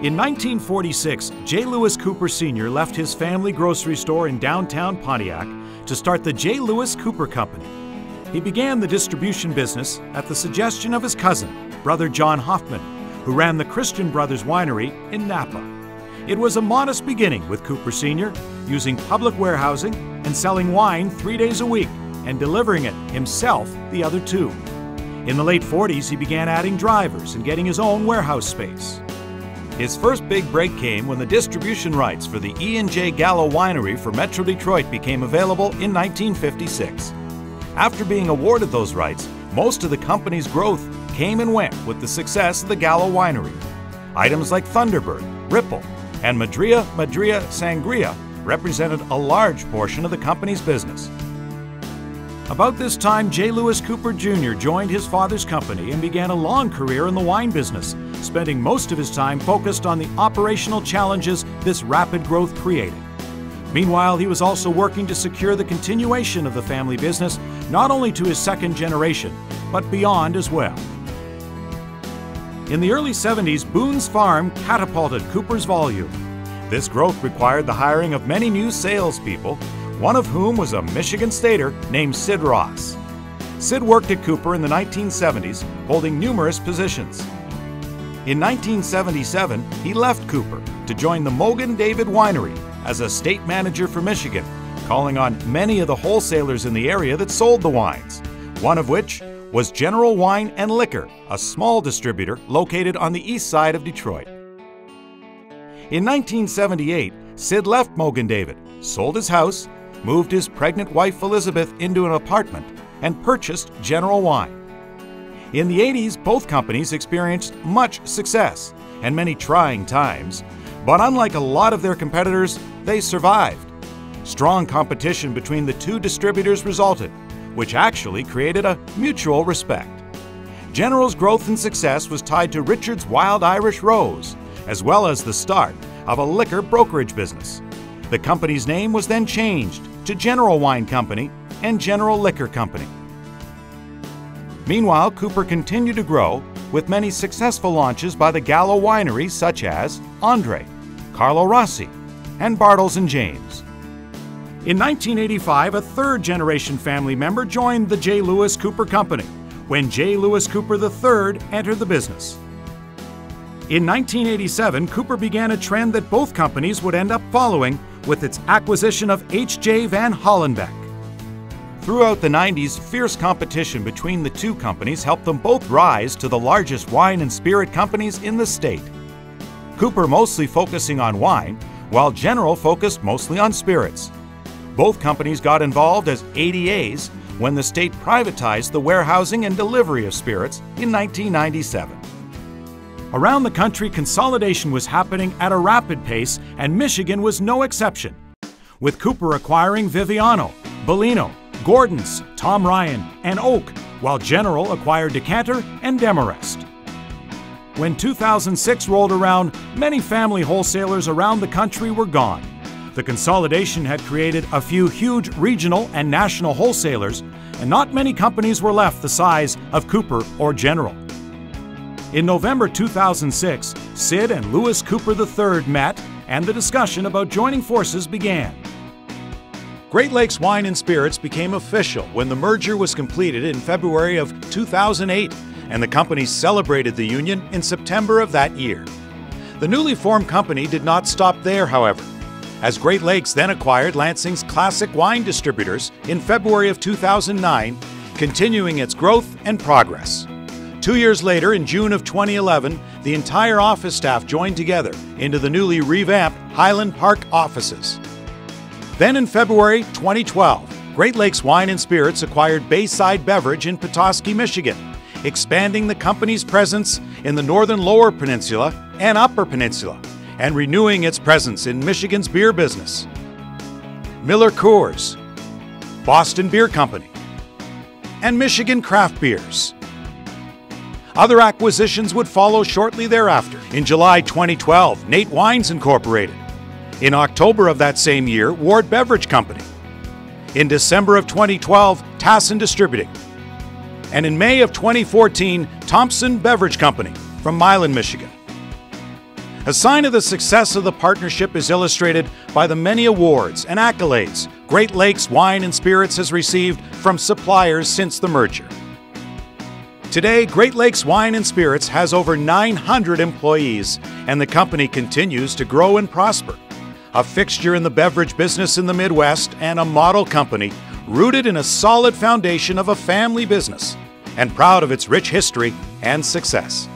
In 1946, J. Lewis Cooper Sr. left his family grocery store in downtown Pontiac to start the J. Lewis Cooper Company. He began the distribution business at the suggestion of his cousin, Brother John Hoffman, who ran the Christian Brothers Winery in Napa. It was a modest beginning with Cooper Sr., using public warehousing and selling wine 3 days a week and delivering it himself the other 2. In the late 40s, he began adding drivers and getting his own warehouse space. His first big break came when the distribution rights for the E&J Gallo Winery for Metro Detroit became available in 1956. After being awarded those rights, most of the company's growth came and went with the success of the Gallo Winery. Items like Thunderbird, Ripple, and Madria Sangria represented a large portion of the company's business. About this time, J. Lewis Cooper Jr. joined his father's company and began a long career in the wine business, spending most of his time focused on the operational challenges this rapid growth created. Meanwhile, he was also working to secure the continuation of the family business, not only to his second generation, but beyond as well. In the early 70s, Boone's Farm catapulted Cooper's volume. This growth required the hiring of many new salespeople, one of whom was a Michigan Stater named Sid Ross. Sid worked at Cooper in the 1970s, holding numerous positions. In 1977, he left Cooper to join the Mogen David Winery as a state manager for Michigan, calling on many of the wholesalers in the area that sold the wines, one of which was General Wine and Liquor, a small distributor located on the east side of Detroit. In 1978, Sid left Mogen David, sold his house, moved his pregnant wife Elizabeth into an apartment, and purchased General Wine. In the 80s, both companies experienced much success and many trying times, but unlike a lot of their competitors, they survived. Strong competition between the two distributors resulted, which actually created a mutual respect. General's growth and success was tied to Richard's Wild Irish Rose, as well as the start of a liquor brokerage business. The company's name was then changed to General Wine Company and General Liquor Company. Meanwhile, Cooper continued to grow with many successful launches by the Gallo wineries such as Andre, Carlo Rossi, and Bartles and James. In 1985, a third-generation family member joined the J. Lewis Cooper Company when J. Lewis Cooper III entered the business. In 1987, Cooper began a trend that both companies would end up following with its acquisition of H.J. Van Hollenbeck. Throughout the 90s, fierce competition between the two companies helped them both rise to the largest wine and spirit companies in the state. Cooper mostly focusing on wine, while General focused mostly on spirits. Both companies got involved as ADAs when the state privatized the warehousing and delivery of spirits in 1997. Around the country, consolidation was happening at a rapid pace, and Michigan was no exception, with Cooper acquiring Viviano, Bellino, Gordon's, Tom Ryan, and Oak, while General acquired Decanter and Demarest. When 2006 rolled around, many family wholesalers around the country were gone. The consolidation had created a few huge regional and national wholesalers, and not many companies were left the size of Cooper or General. In November 2006, Sid and Lewis Cooper III met, and the discussion about joining forces began. Great Lakes Wine and Spirits became official when the merger was completed in February of 2008, and the companies celebrated the union in September of that year. The newly formed company did not stop there, however, as Great Lakes then acquired Lansing's Classic Wine Distributors in February of 2009, continuing its growth and progress. 2 years later, in June of 2011, the entire office staff joined together into the newly revamped Highland Park offices. Then in February 2012, Great Lakes Wine and Spirits acquired Bayside Beverage in Petoskey, Michigan, expanding the company's presence in the northern Lower Peninsula and Upper Peninsula, and renewing its presence in Michigan's beer business. Miller Coors, Boston Beer Company, and Michigan Craft Beers. Other acquisitions would follow shortly thereafter. In July 2012, Nate Wines Incorporated. In October of that same year, Ward Beverage Company. In December of 2012, Tassin Distributing. And in May of 2014, Thompson Beverage Company from Milan, Michigan. A sign of the success of the partnership is illustrated by the many awards and accolades Great Lakes Wine and Spirits has received from suppliers since the merger. Today, Great Lakes Wine and Spirits has over 900 employees, and the company continues to grow and prosper. A fixture in the beverage business in the Midwest and a model company rooted in a solid foundation of a family business, and proud of its rich history and success.